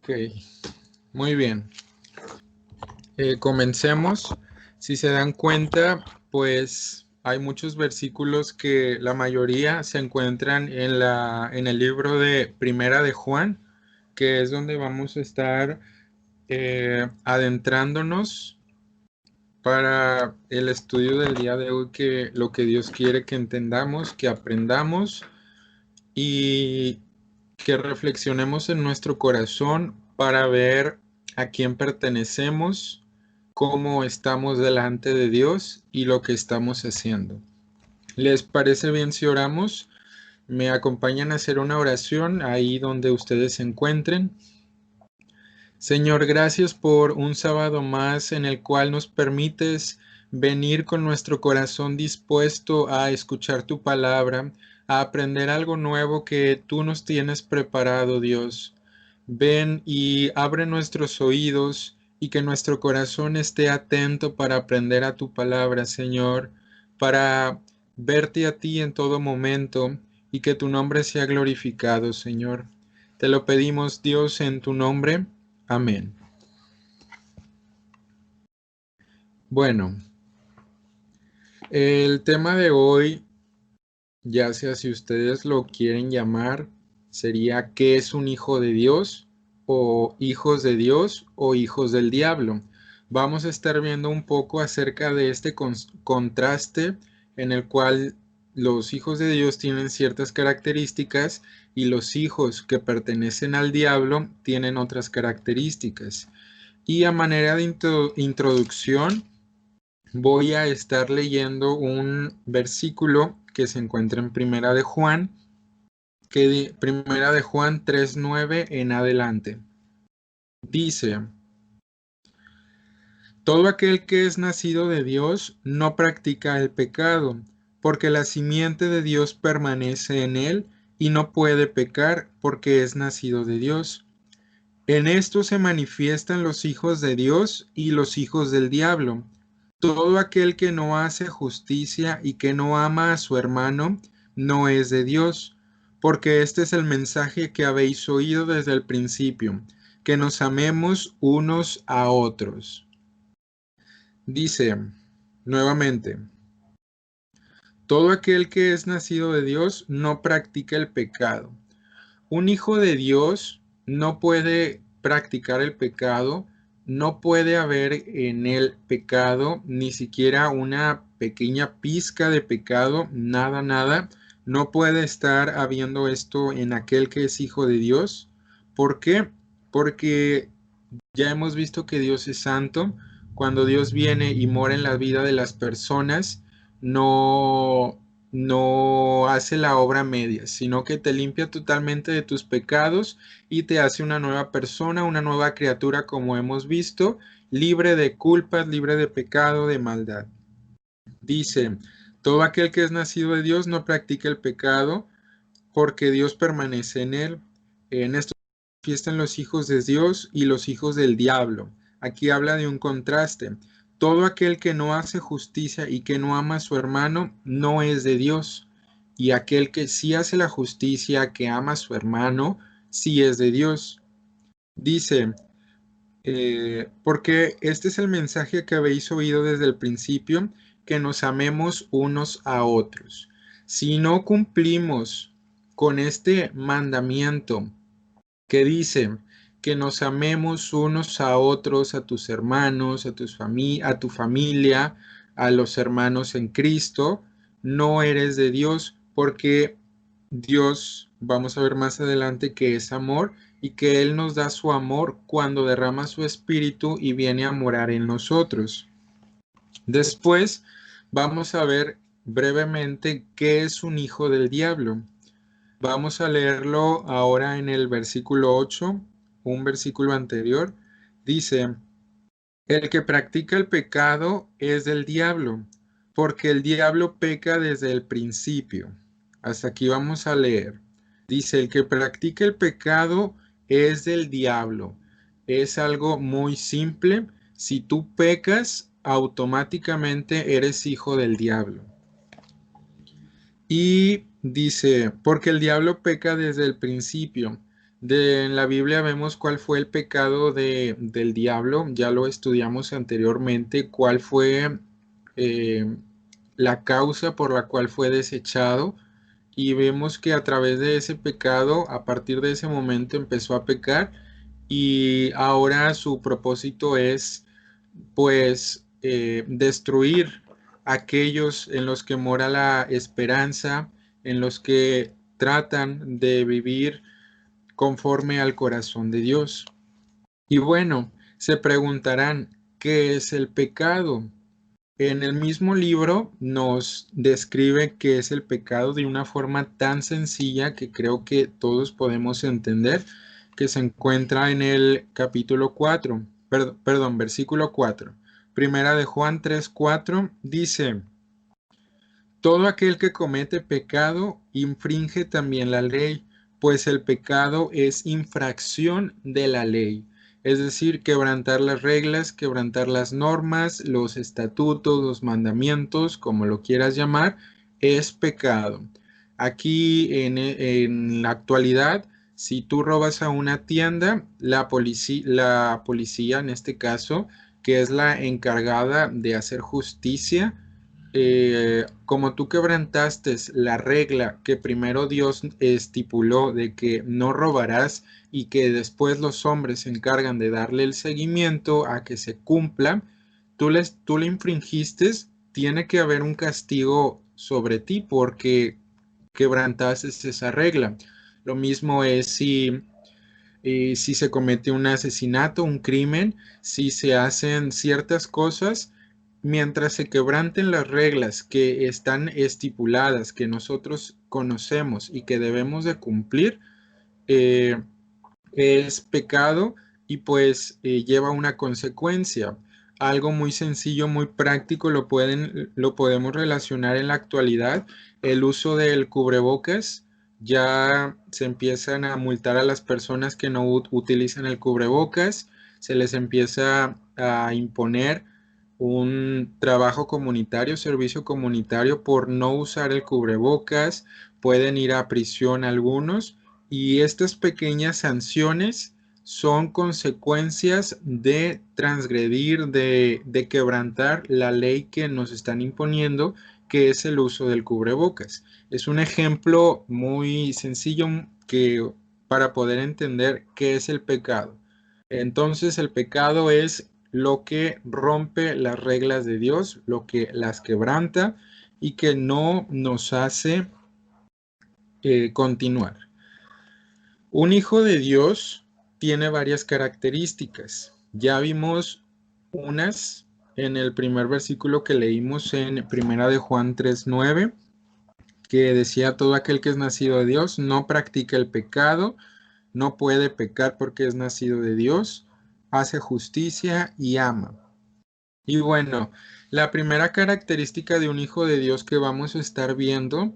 Ok, muy bien. Comencemos. Si se dan cuenta, pues hay muchos versículos que la mayoría se encuentran en el libro de Primera de Juan, que es donde vamos a estar adentrándonos para el estudio del día de hoy, que lo que Dios quiere que entendamos, que aprendamos y que reflexionemos en nuestro corazón para ver a quién pertenecemos, cómo estamos delante de Dios y lo que estamos haciendo. ¿Les parece bien si oramos? Me acompañan a hacer una oración ahí donde ustedes se encuentren. Señor, gracias por un sábado más en el cual nos permites venir con nuestro corazón dispuesto a escuchar tu palabra, a aprender algo nuevo que tú nos tienes preparado, Dios. Ven y abre nuestros oídos y que nuestro corazón esté atento para aprender a tu palabra, Señor, para verte a ti en todo momento y que tu nombre sea glorificado, Señor. Te lo pedimos, Dios, en tu nombre. Amén. Bueno, el tema de hoy, ya sea si ustedes lo quieren llamar, sería ¿qué es un hijo de Dios? O hijos de Dios o hijos del diablo. Vamos a estar viendo un poco acerca de este contraste en el cual los hijos de Dios tienen ciertas características y los hijos que pertenecen al diablo tienen otras características. Y a manera de introducción, voy a estar leyendo un versículo que se encuentra en Primera de Juan, Primera de Juan 3:9 en adelante. Dice: todo aquel que es nacido de Dios no practica el pecado, porque la simiente de Dios permanece en él y no puede pecar porque es nacido de Dios. En esto se manifiestan los hijos de Dios y los hijos del diablo. Todo aquel que no hace justicia y que no ama a su hermano no es de Dios, porque este es el mensaje que habéis oído desde el principio, que nos amemos unos a otros. Dice nuevamente: todo aquel que es nacido de Dios no practica el pecado. Un hijo de Dios no puede practicar el pecado, no puede haber en él pecado, ni siquiera una pequeña pizca de pecado, nada, nada. No puede estar habiendo esto en aquel que es hijo de Dios. ¿Por qué? Porque ya hemos visto que Dios es santo. Cuando Dios viene y mora en la vida de las personas, no, no hace la obra media, sino que te limpia totalmente de tus pecados y te hace una nueva persona, una nueva criatura, como hemos visto, libre de culpas, libre de pecado, de maldad. Dice: todo aquel que es nacido de Dios no practica el pecado, porque Dios permanece en él. En esto se manifiestan los hijos de Dios y los hijos del diablo. Aquí habla de un contraste. Todo aquel que no hace justicia y que no ama a su hermano no es de Dios. Y aquel que sí hace la justicia, que ama a su hermano, sí es de Dios. Dice: porque este es el mensaje que habéis oído desde el principio, que nos amemos unos a otros. Si no cumplimos con este mandamiento que dice que nos amemos unos a otros, a tus hermanos, a tu familia, a los hermanos en Cristo, no eres de Dios, porque Dios, vamos a ver más adelante, que es amor y que Él nos da su amor cuando derrama su espíritu y viene a morar en nosotros. Después vamos a ver brevemente qué es un hijo del diablo. Vamos a leerlo ahora en el versículo 8, un versículo anterior. Dice: el que practica el pecado es del diablo, porque el diablo peca desde el principio. Hasta aquí vamos a leer. Dice: el que practica el pecado es del diablo. Es algo muy simple. Si tú pecas, automáticamente eres hijo del diablo. Y dice: porque el diablo peca desde el principio. En la Biblia vemos cuál fue el pecado del diablo, ya lo estudiamos anteriormente, cuál fue eh, la causa por la cual fue desechado y vemos que a través de ese pecado, a partir de ese momento empezó a pecar y ahora su propósito es pues destruir aquellos en los que mora la esperanza, en los que tratan de vivir conforme al corazón de Dios. Y bueno, se preguntarán, ¿qué es el pecado? En el mismo libro nos describe qué es el pecado de una forma tan sencilla que creo que todos podemos entender, que se encuentra en el capítulo 4, perdón, versículo 4. Primera de Juan 3:4 dice, todo aquel que comete pecado infringe también la ley, pues el pecado es infracción de la ley. Es decir, quebrantar las reglas, quebrantar las normas, los estatutos, los mandamientos, como lo quieras llamar, es pecado. Aquí en la actualidad, si tú robas a una tienda, la policía en este caso, que es la encargada de hacer justicia, como tú quebrantaste la regla que primero Dios estipuló de que no robarás y que después los hombres se encargan de darle el seguimiento a que se cumpla, tú le infringiste, tiene que haber un castigo sobre ti porque quebrantaste esa regla. Lo mismo es si se comete un asesinato, un crimen, si se hacen ciertas cosas, mientras se quebranten las reglas que están estipuladas, que nosotros conocemos y que debemos de cumplir, eh, es pecado y pues lleva una consecuencia. Algo muy sencillo, muy práctico, lo podemos relacionar en la actualidad. El uso del cubrebocas, ya se empiezan a multar a las personas que no utilizan el cubrebocas, se les empieza a imponer un trabajo comunitario, servicio comunitario por no usar el cubrebocas, pueden ir a prisión algunos y estas pequeñas sanciones son consecuencias de transgredir, de quebrantar la ley que nos están imponiendo, que es el uso del cubrebocas. Es un ejemplo muy sencillo que para poder entender qué es el pecado. Entonces, el pecado es lo que rompe las reglas de Dios, lo que las quebranta y que no nos hace continuar. Un hijo de Dios tiene varias características. Ya vimos unas en el primer versículo que leímos en Primera de Juan 3:9, que decía todo aquel que es nacido de Dios no practica el pecado, no puede pecar porque es nacido de Dios, hace justicia y ama. Y bueno, la primera característica de un hijo de Dios que vamos a estar viendo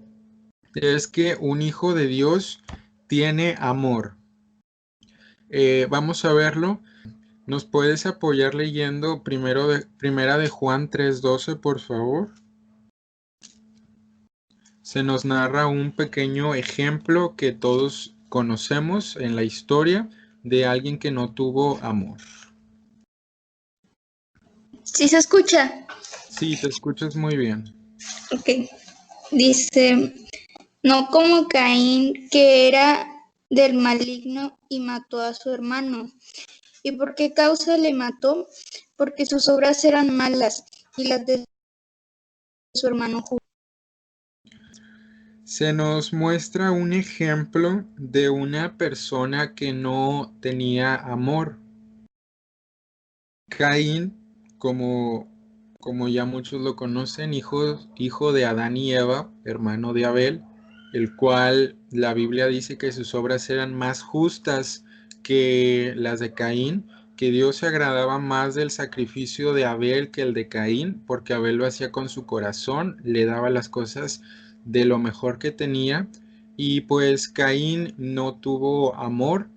es que un hijo de Dios tiene amor. Vamos a verlo. ¿Nos puedes apoyar leyendo Primera de Juan 3:12, por favor? Se nos narra un pequeño ejemplo que todos conocemos en la historia de alguien que no tuvo amor. ¿Sí se escucha? Sí, te escuchas muy bien. Ok. Dice, no como Caín, que era del maligno y mató a su hermano. ¿Y por qué causa le mató? Porque sus obras eran malas y las de su hermano justo. Se nos muestra un ejemplo de una persona que no tenía amor. Caín, como ya muchos lo conocen, hijo de Adán y Eva, hermano de Abel, el cual la Biblia dice que sus obras eran más justas que las de Caín, que Dios se agradaba más del sacrificio de Abel que el de Caín, porque Abel lo hacía con su corazón, le daba las cosas de lo mejor que tenía, y pues Caín no tuvo amor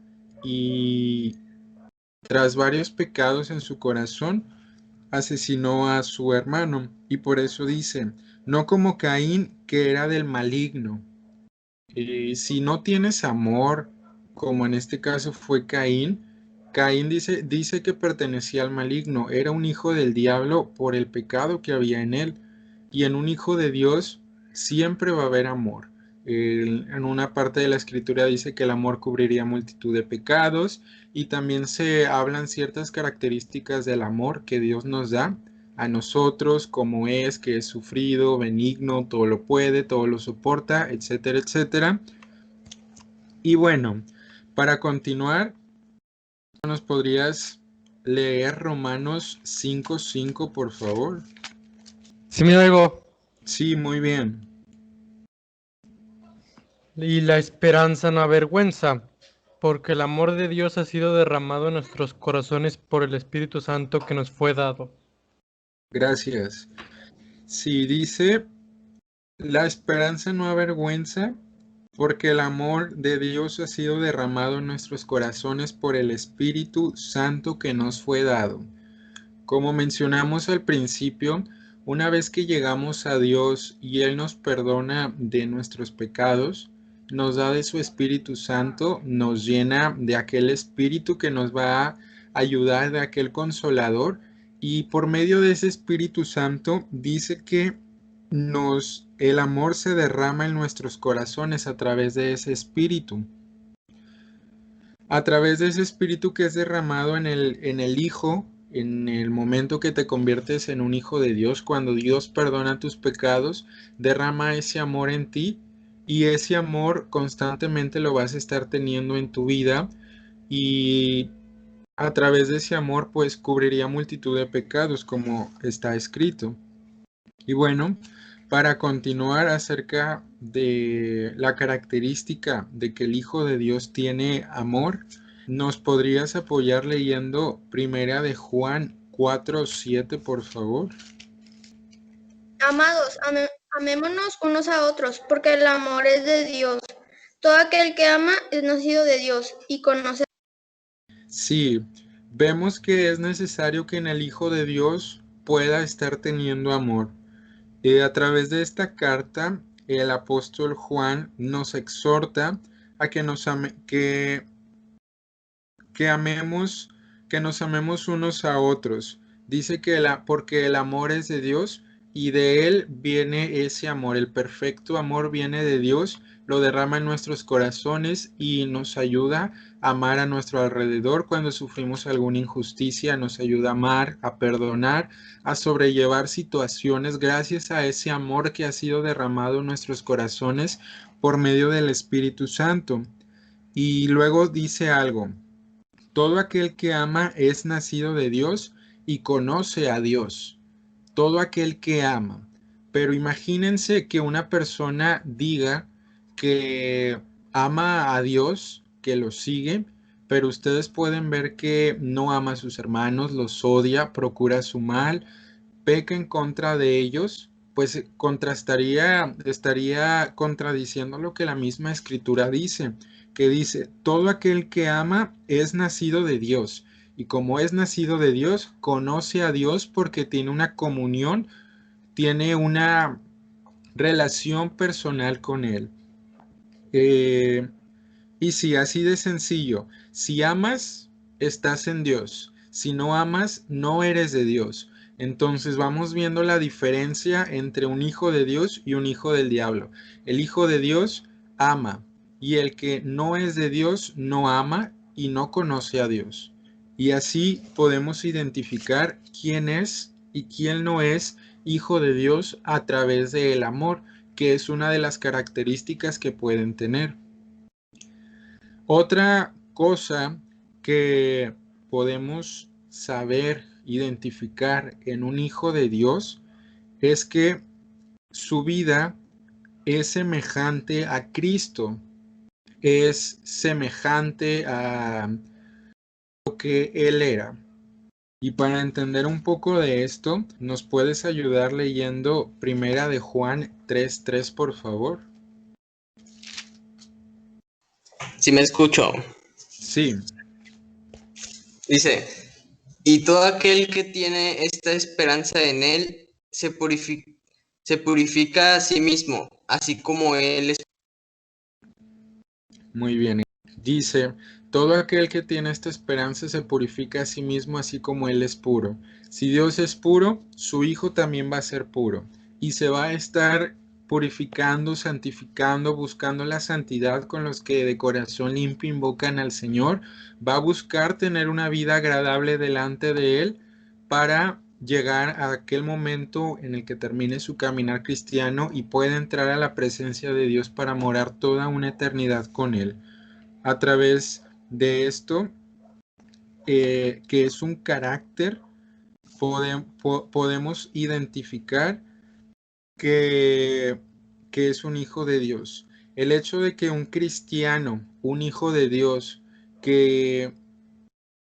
y tras varios pecados en su corazón, asesinó a su hermano, y por eso dice, no como Caín, que era del maligno. Si no tienes amor, como en este caso fue Caín. Caín dice que pertenecía al maligno, era un hijo del diablo por el pecado que había en él. Y en un hijo de Dios siempre va a haber amor. En una parte de la escritura dice que el amor cubriría multitud de pecados y también se hablan ciertas características del amor que Dios nos da a nosotros, como es, que es sufrido, benigno, todo lo puede, todo lo soporta, etcétera, etcétera. Y bueno, para continuar, ¿nos podrías leer Romanos 5:5, por favor? ¿Sí me oigo? Sí, muy bien. Y la esperanza no avergüenza, porque el amor de Dios ha sido derramado en nuestros corazones por el Espíritu Santo que nos fue dado. Gracias. Sí, dice, la esperanza no avergüenza, porque el amor de Dios ha sido derramado en nuestros corazones por el Espíritu Santo que nos fue dado. Como mencionamos al principio, una vez que llegamos a Dios y Él nos perdona de nuestros pecados, nos da de su Espíritu Santo, nos llena de aquel Espíritu que nos va a ayudar, de aquel consolador, y por medio de ese Espíritu Santo dice que el amor se derrama en nuestros corazones a través de ese Espíritu. A través de ese Espíritu que es derramado en el Hijo, en el momento que te conviertes en un hijo de Dios, cuando Dios perdona tus pecados, derrama ese amor en ti y ese amor constantemente lo vas a estar teniendo en tu vida y a través de ese amor pues cubriría multitud de pecados como está escrito. Y bueno, para continuar acerca de la característica de que el Hijo de Dios tiene amor, ¿nos podrías apoyar leyendo Primera de Juan 4:7, por favor? Amados, amémonos unos a otros, porque el amor es de Dios. Todo aquel que ama es nacido de Dios y conoce. Sí, vemos que es necesario que en el Hijo de Dios pueda estar teniendo amor. A través de esta carta, el apóstol Juan nos exhorta a que que amemos, que nos amemos unos a otros. Dice que porque el amor es de Dios y de Él viene ese amor. El perfecto amor viene de Dios, lo derrama en nuestros corazones y nos ayuda a amar a nuestro alrededor. Cuando sufrimos alguna injusticia, nos ayuda a amar, a perdonar, a sobrellevar situaciones gracias a ese amor que ha sido derramado en nuestros corazones por medio del Espíritu Santo. Y luego dice algo. Todo aquel que ama es nacido de Dios y conoce a Dios. Todo aquel que ama. Pero imagínense que una persona diga que ama a Dios, que lo sigue, pero ustedes pueden ver que no ama a sus hermanos, los odia, procura su mal, peca en contra de ellos, pues estaría contradiciendo lo que la misma escritura dice, que dice, todo aquel que ama es nacido de Dios, y como es nacido de Dios, conoce a Dios porque tiene una comunión, tiene una relación personal con Él. Y sí, así de sencillo, si amas, estás en Dios. Si no amas, no eres de Dios. Entonces vamos viendo la diferencia entre un hijo de Dios y un hijo del diablo. El hijo de Dios ama y el que no es de Dios no ama y no conoce a Dios. Y así podemos identificar quién es y quién no es hijo de Dios a través del amor, que es una de las características que pueden tener. Otra cosa que podemos saber, identificar en un hijo de Dios es que su vida es semejante a Cristo, es semejante a lo que Él era. Y para entender un poco de esto, ¿nos puedes ayudar leyendo Primera de Juan 3:3, por favor? Si me escucho, Sí, dice, y todo aquel que tiene esta esperanza en él se purifica a sí mismo, así como él es. muy bien. Dice, todo aquel que tiene esta esperanza se purifica a sí mismo así como Él es puro. Si Dios es puro, su Hijo también va a ser puro y se va a estar purificando, santificando, buscando la santidad con los que de corazón limpio invocan al Señor. Va a buscar tener una vida agradable delante de Él para llegar a aquel momento en el que termine su caminar cristiano y pueda entrar a la presencia de Dios para morar toda una eternidad con Él. A través de esto, que es un carácter, podemos identificar que, que es un hijo de Dios. El hecho de que un cristiano, un hijo de Dios, que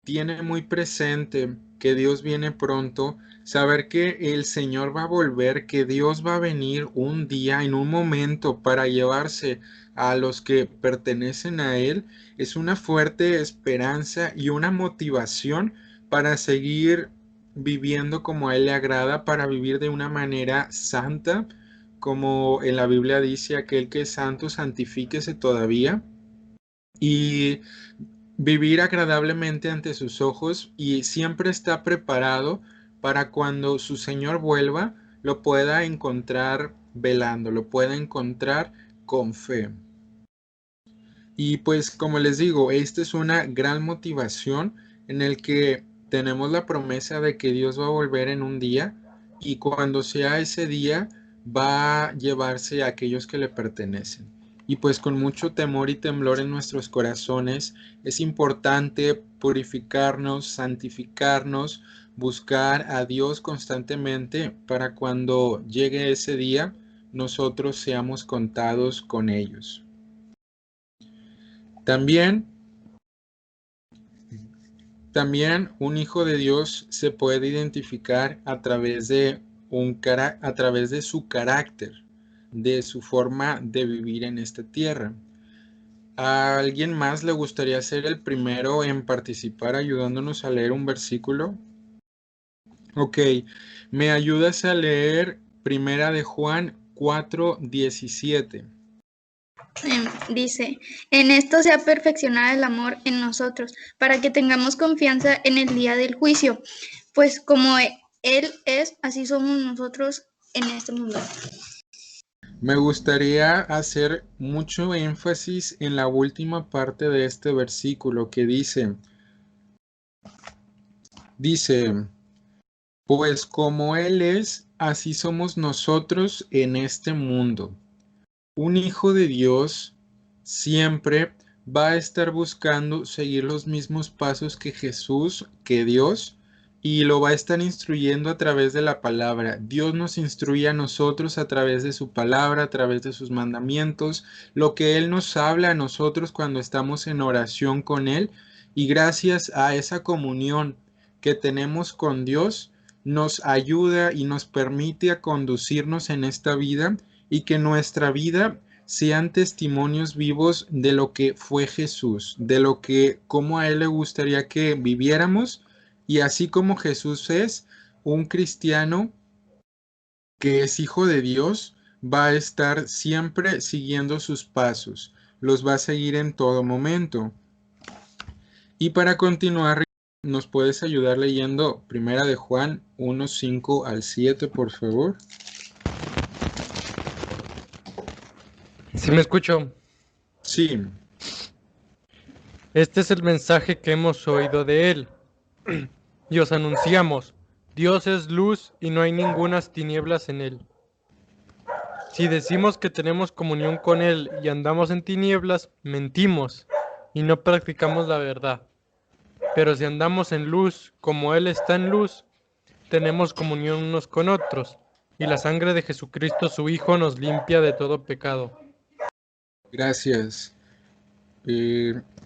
tiene muy presente que Dios viene pronto, saber que el Señor va a volver, que Dios va a venir un día, en un momento, para llevarse a los que pertenecen a Él, es una fuerte esperanza y una motivación para seguir viviendo como a Él le agrada, para vivir de una manera santa, como en la Biblia dice, aquel que es santo, santifíquese todavía. Y vivir agradablemente ante sus ojos y siempre está preparado para cuando su Señor vuelva, lo pueda encontrar velando, lo pueda encontrar con fe. Y pues como les digo, esta es una gran motivación en el que tenemos la promesa de que Dios va a volver en un día y cuando sea ese día va a llevarse a aquellos que le pertenecen. Y pues con mucho temor y temblor en nuestros corazones es importante purificarnos, santificarnos, buscar a Dios constantemente para cuando llegue ese día nosotros seamos contados con ellos. También un hijo de Dios se puede identificar a través de su carácter, de su forma de vivir en esta tierra. ¿A alguien más le gustaría ser el primero en participar ayudándonos a leer un versículo? Ok, ¿me ayudas a leer Primera de Juan 4:17? Dice, en esto se ha perfeccionado el amor en nosotros, para que tengamos confianza en el día del juicio, pues como Él es, así somos nosotros en este mundo. Me gustaría hacer mucho énfasis en la última parte de este versículo que dice, pues como Él es, así somos nosotros en este mundo. Un hijo de Dios siempre va a estar buscando seguir los mismos pasos que Jesús, que Dios, y lo va a estar instruyendo a través de la palabra. Dios nos instruye a nosotros a través de su palabra, a través de sus mandamientos, lo que Él nos habla a nosotros cuando estamos en oración con Él, y gracias a esa comunión que tenemos con Dios, nos ayuda y nos permite a conducirnos en esta vida y que nuestra vida sean testimonios vivos de lo que fue Jesús, de lo que, cómo a Él le gustaría que viviéramos, y así como Jesús es un cristiano que es hijo de Dios, va a estar siempre siguiendo sus pasos, los va a seguir en todo momento. Y para continuar, ¿nos puedes ayudar leyendo Primera de Juan 1:5-7, por favor? ¿Sí me escucho? Sí. Este es el mensaje que hemos oído de Él y os anunciamos. Dios es luz y no hay ningunas tinieblas en Él. Si decimos que tenemos comunión con Él y andamos en tinieblas, mentimos y no practicamos la verdad. Pero si andamos en luz, como Él está en luz, tenemos comunión unos con otros, y la sangre de Jesucristo su Hijo nos limpia de todo pecado. Gracias.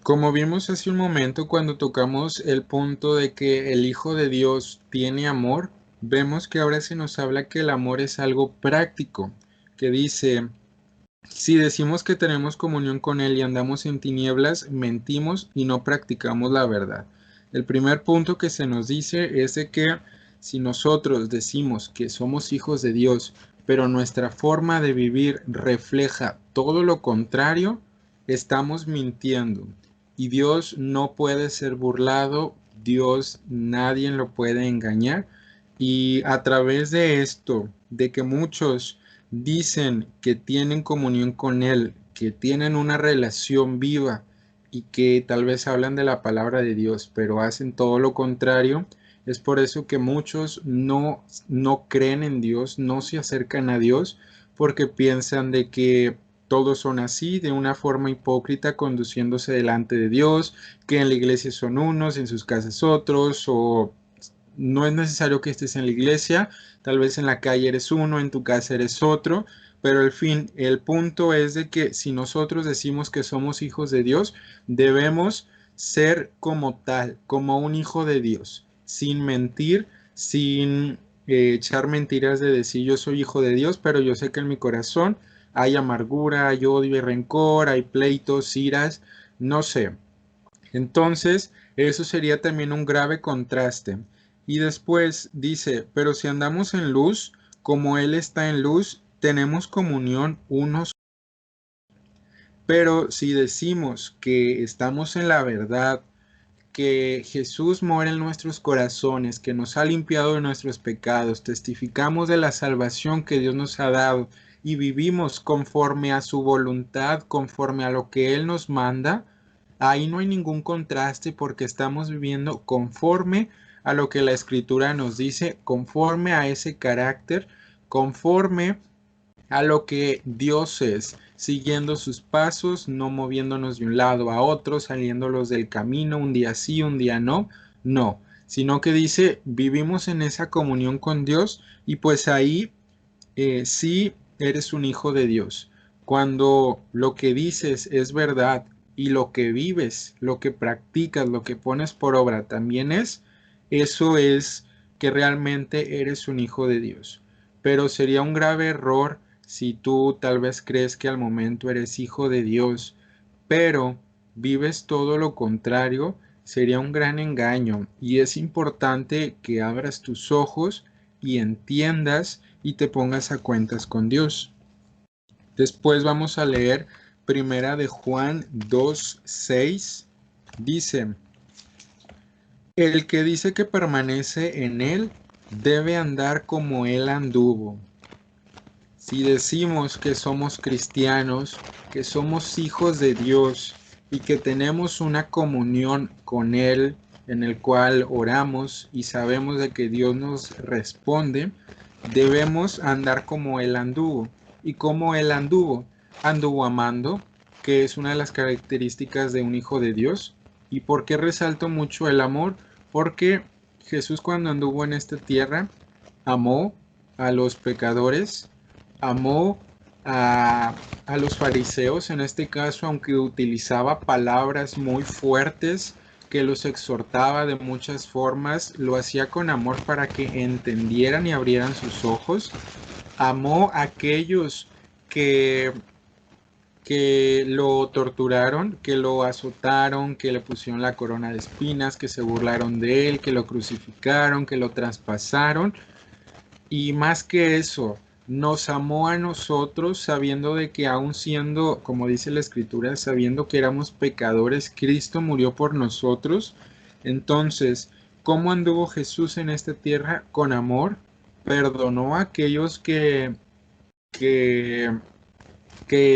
Como vimos hace un momento cuando tocamos el punto de que el Hijo de Dios tiene amor, vemos que ahora se nos habla que el amor es algo práctico, que dice, si decimos que tenemos comunión con Él y andamos en tinieblas, mentimos y no practicamos la verdad. El primer punto que se nos dice es de que si nosotros decimos que somos hijos de Dios, pero nuestra forma de vivir refleja todo lo contrario, estamos mintiendo. Y Dios no puede ser burlado, Dios nadie lo puede engañar. Y a través de esto, de que muchos dicen que tienen comunión con Él, que tienen una relación viva y que tal vez hablan de la palabra de Dios, pero hacen todo lo contrario, es por eso que muchos no creen en Dios, no se acercan a Dios, porque piensan de que todos son así, de una forma hipócrita, conduciéndose delante de Dios, que en la iglesia son unos, en sus casas otros, o no es necesario que estés en la iglesia, tal vez en la calle eres uno, en tu casa eres otro, pero al fin, el punto es de que si nosotros decimos que somos hijos de Dios, debemos ser como tal, como un hijo de Dios, sin mentir, sin echar mentiras de decir yo soy hijo de Dios, pero yo sé que en mi corazón hay amargura, hay odio y rencor, hay pleitos, iras, no sé. Entonces, eso sería también un grave contraste. Y después dice, pero si andamos en luz, como Él está en luz, tenemos comunión unos. Pero si decimos que estamos en la verdad, que Jesús mora en nuestros corazones, que nos ha limpiado de nuestros pecados, testificamos de la salvación que Dios nos ha dado y vivimos conforme a su voluntad, conforme a lo que Él nos manda, ahí no hay ningún contraste porque estamos viviendo conforme a lo que la Escritura nos dice, conforme a ese carácter, conforme a lo que Dios es, siguiendo sus pasos, no moviéndonos de un lado a otro, saliéndolos del camino, un día sí, un día no, sino que dice, vivimos en esa comunión con Dios y pues ahí sí eres un hijo de Dios. Cuando lo que dices es verdad y lo que vives, lo que practicas, lo que pones por obra también eso es que realmente eres un hijo de Dios. Pero sería un grave error si tú tal vez crees que al momento eres hijo de Dios, pero vives todo lo contrario, sería un gran engaño y es importante que abras tus ojos y entiendas y te pongas a cuentas con Dios. Después vamos a leer Primera de Juan 2:6. Dice, el que dice que permanece en él debe andar como él anduvo. Si decimos que somos cristianos, que somos hijos de Dios y que tenemos una comunión con Él en el cual oramos y sabemos de que Dios nos responde, debemos andar como Él anduvo. ¿Y como Él anduvo? Anduvo amando, que es una de las características de un hijo de Dios. ¿Y por qué resalto mucho el amor? Porque Jesús cuando anduvo en esta tierra, amó a los pecadores, amó a los fariseos en este caso, aunque utilizaba palabras muy fuertes que los exhortaba de muchas formas, lo hacía con amor para que entendieran y abrieran sus ojos. Amó a aquellos que lo torturaron, que lo azotaron, que le pusieron la corona de espinas, que se burlaron de él, que lo crucificaron, que lo traspasaron. Y más que eso, nos amó a nosotros sabiendo de que aun siendo, como dice la Escritura, sabiendo que éramos pecadores, Cristo murió por nosotros. Entonces, ¿cómo anduvo Jesús en esta tierra? Con amor. Perdonó a aquellos que, que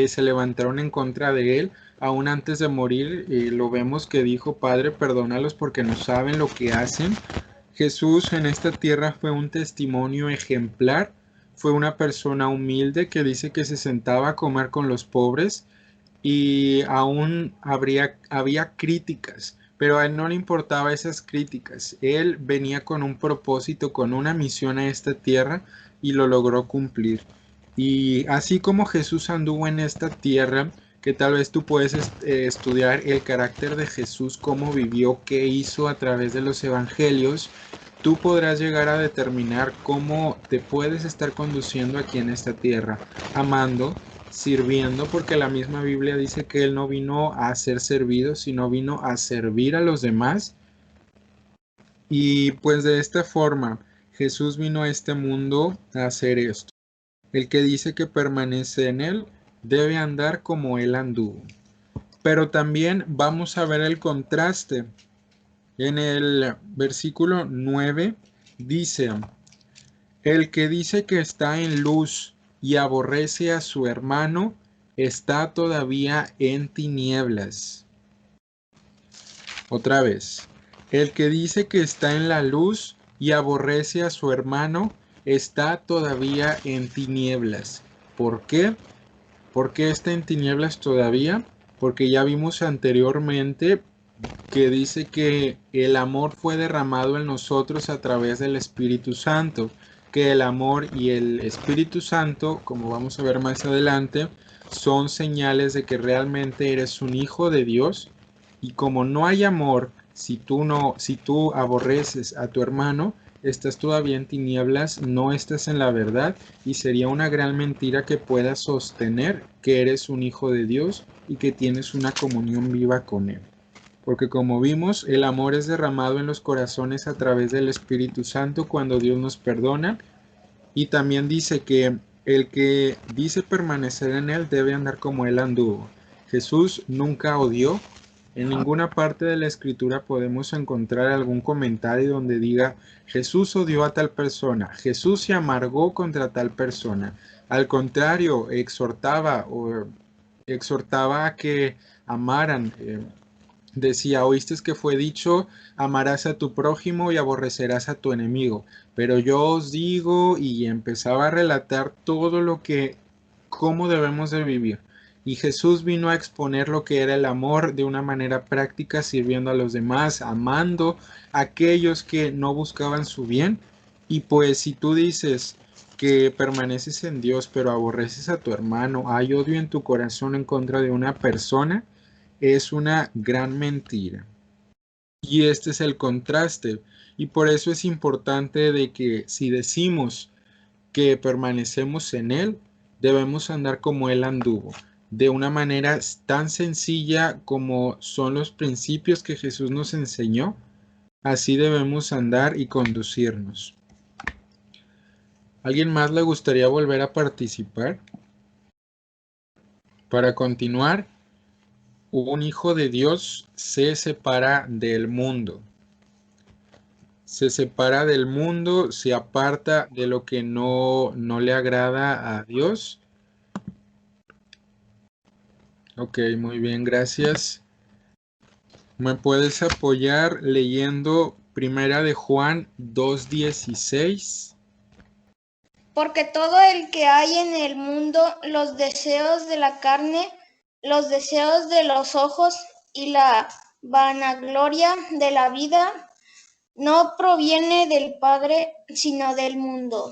se levantaron en contra de él. Aún antes de morir, lo vemos que dijo, Padre, perdónalos porque no saben lo que hacen. Jesús en esta tierra fue un testimonio ejemplar, fue una persona humilde que dice que se sentaba a comer con los pobres y aún había críticas, pero a él no le importaba esas críticas. Él venía con un propósito, con una misión a esta tierra y lo logró cumplir. Y así como Jesús anduvo en esta tierra, que tal vez tú puedes estudiar el carácter de Jesús, cómo vivió, qué hizo a través de los evangelios, tú podrás llegar a determinar cómo te puedes estar conduciendo aquí en esta tierra, amando, sirviendo, porque la misma Biblia dice que Él no vino a ser servido, sino vino a servir a los demás. Y pues de esta forma, Jesús vino a este mundo a hacer esto. El que dice que permanece en Él debe andar como Él anduvo. Pero también vamos a ver el contraste. En el versículo 9 dice, el que dice que está en luz y aborrece a su hermano, está todavía en tinieblas. Otra vez, el que dice que está en la luz y aborrece a su hermano, está todavía en tinieblas. ¿Por qué? ¿Por qué está en tinieblas todavía? Porque ya vimos anteriormente que dice que el amor fue derramado en nosotros a través del Espíritu Santo, que el amor y el Espíritu Santo, como vamos a ver más adelante, son señales de que realmente eres un hijo de Dios. Y como no hay amor, si tú aborreces a tu hermano, estás todavía en tinieblas, no estás en la verdad, y sería una gran mentira que puedas sostener que eres un hijo de Dios y que tienes una comunión viva con él. Porque como vimos, el amor es derramado en los corazones a través del Espíritu Santo cuando Dios nos perdona. Y también dice que el que dice permanecer en él debe andar como él anduvo. Jesús nunca odió. En ninguna parte de la escritura podemos encontrar algún comentario donde diga Jesús odió a tal persona, Jesús se amargó contra tal persona. Al contrario, exhortaba a que amaran. Decía, oíste que fue dicho, amarás a tu prójimo y aborrecerás a tu enemigo. Pero yo os digo, y empezaba a relatar todo cómo debemos de vivir. Y Jesús vino a exponer lo que era el amor de una manera práctica, sirviendo a los demás, amando a aquellos que no buscaban su bien. Y pues si tú dices que permaneces en Dios, pero aborreces a tu hermano, hay odio en tu corazón en contra de una persona, es una gran mentira. Y este es el contraste. Y por eso es importante de que si decimos que permanecemos en Él, debemos andar como Él anduvo, de una manera tan sencilla como son los principios que Jesús nos enseñó. Así debemos andar y conducirnos. ¿Alguien más le gustaría volver a participar? Para continuar, un hijo de Dios se separa del mundo. Se separa del mundo, se aparta de lo que no le agrada a Dios. Ok, muy bien, gracias. ¿Me puedes apoyar leyendo Primera de Juan 2:16? Porque todo el que hay en el mundo, los deseos de la carne, los deseos de los ojos y la vanagloria de la vida, no proviene del Padre, sino del mundo.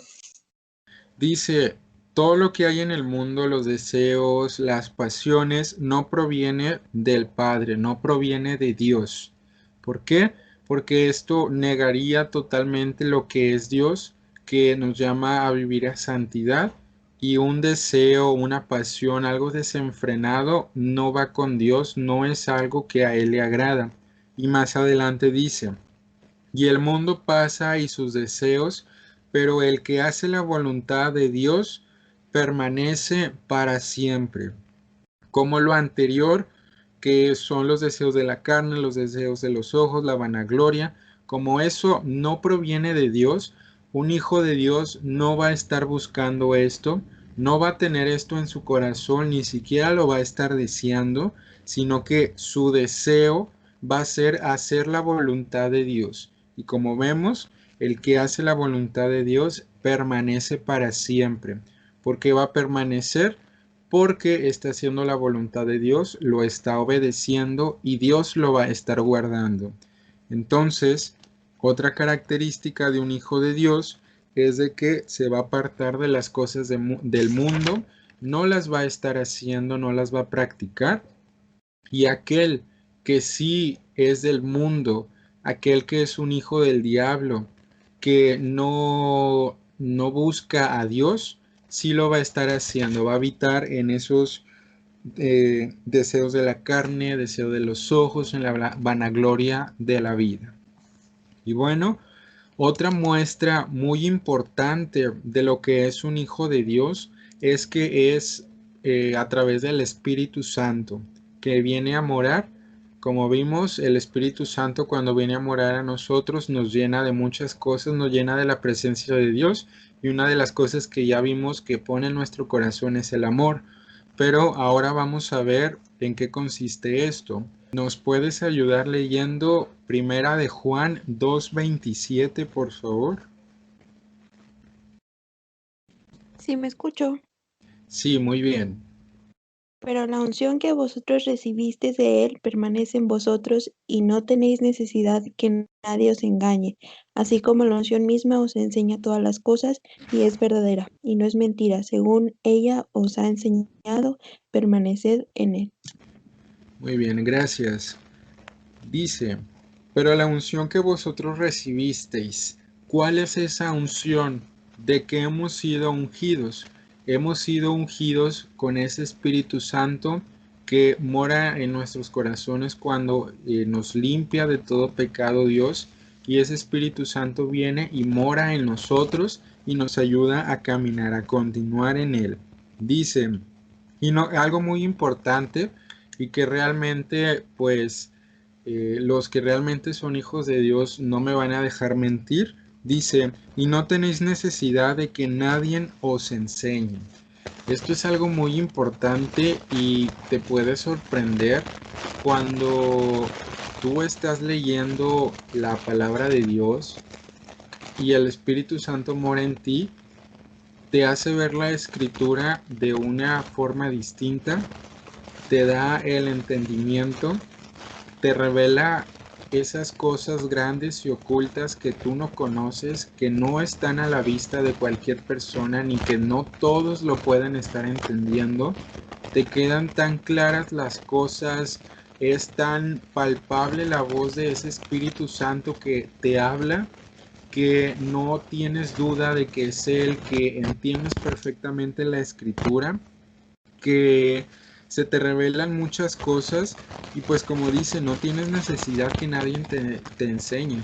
Dice, todo lo que hay en el mundo, los deseos, las pasiones, no proviene del Padre, no proviene de Dios. ¿Por qué? Porque esto negaría totalmente lo que es Dios, que nos llama a vivir a santidad, y un deseo, una pasión, algo desenfrenado no va con Dios, no es algo que a Él le agrada. Y más adelante dice, y el mundo pasa y sus deseos, pero el que hace la voluntad de Dios permanece para siempre. Como lo anterior, que son los deseos de la carne, los deseos de los ojos, la vanagloria, como eso no proviene de Dios, un hijo de Dios no va a estar buscando esto, no va a tener esto en su corazón, ni siquiera lo va a estar deseando, sino que su deseo va a ser hacer la voluntad de Dios. Y como vemos, el que hace la voluntad de Dios permanece para siempre. ¿Por qué va a permanecer? Porque está haciendo la voluntad de Dios, lo está obedeciendo y Dios lo va a estar guardando. Entonces, otra característica de un hijo de Dios es de que se va a apartar de las cosas del mundo, no las va a estar haciendo, no las va a practicar. Y aquel que sí es del mundo, aquel que es un hijo del diablo, que no busca a Dios, sí lo va a estar haciendo, va a habitar en esos deseos de la carne, deseo de los ojos, en la vanagloria de la vida. Y bueno, otra muestra muy importante de lo que es un hijo de Dios es que es a través del Espíritu Santo. que viene a morar. Como vimos, el Espíritu Santo cuando viene a morar a nosotros nos llena de muchas cosas, nos llena de la presencia de Dios, y una de las cosas que ya vimos que pone en nuestro corazón es el amor. Pero ahora vamos a ver en qué consiste esto. ¿Nos puedes ayudar leyendo Primera de Juan 2:27, por favor? Sí, me escucho. Sí, muy bien. Pero la unción que vosotros recibisteis de él permanece en vosotros y no tenéis necesidad que nadie os engañe, así como la unción misma os enseña todas las cosas y es verdadera y no es mentira, según ella os ha enseñado, permaneced en él. Muy bien, gracias. Dice, pero la unción que vosotros recibisteis, ¿cuál es esa unción? ¿De qué hemos sido ungidos? Hemos sido ungidos con ese Espíritu Santo que mora en nuestros corazones cuando nos limpia de todo pecado Dios, y ese Espíritu Santo viene y mora en nosotros y nos ayuda a caminar, a continuar en él. Dice, y no, algo muy importante y que realmente pues los que realmente son hijos de Dios no me van a dejar mentir. Dice, y no tenéis necesidad de que nadie os enseñe. Esto es algo muy importante y te puede sorprender cuando tú estás leyendo la palabra de Dios y el Espíritu Santo mora en ti, te hace ver la escritura de una forma distinta, te da el entendimiento, te revela esas cosas grandes y ocultas que tú no conoces, que no están a la vista de cualquier persona, ni que no todos lo pueden estar entendiendo. Te quedan tan claras las cosas, es tan palpable la voz de ese Espíritu Santo que te habla, que no tienes duda de que es Él, que entiendes perfectamente la escritura, que se te revelan muchas cosas y pues como dice, no tienes necesidad que nadie te enseñe.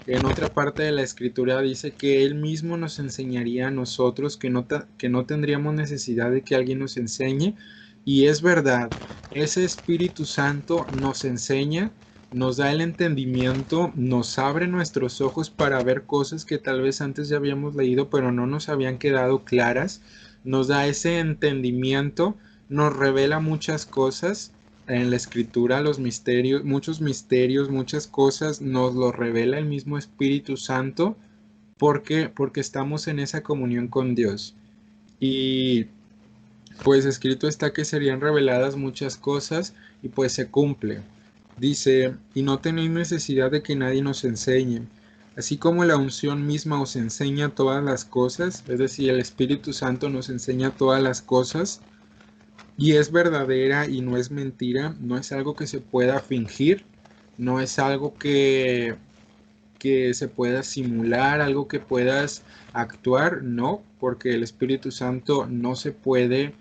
En otra parte de la escritura dice que Él mismo nos enseñaría a nosotros, que no tendríamos necesidad de que alguien nos enseñe. Y es verdad, ese Espíritu Santo nos enseña, nos da el entendimiento, nos abre nuestros ojos para ver cosas que tal vez antes ya habíamos leído pero no nos habían quedado claras, nos da ese entendimiento, nos revela muchas cosas en la escritura, los misterios, muchas cosas nos lo revela el mismo Espíritu Santo. ¿Por qué? Porque estamos en esa comunión con Dios. Y pues escrito está que serían reveladas muchas cosas y pues se cumple. Dice, y no tenéis necesidad de que nadie nos enseñe. Así como la unción misma os enseña todas las cosas, es decir, el Espíritu Santo nos enseña todas las cosas, y es verdadera y no es mentira, no es algo que se pueda fingir, no es algo que se pueda simular, algo que puedas actuar, no, porque el Espíritu Santo no se puede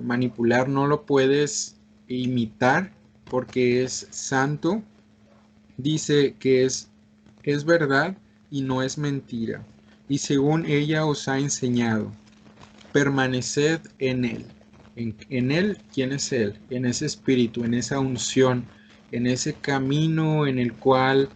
manipular, no lo puedes imitar porque es santo. Dice que es verdad y no es mentira, y según ella os ha enseñado, permaneced en él. En él, ¿quién es él? En ese espíritu, en esa unción, en ese camino en el cual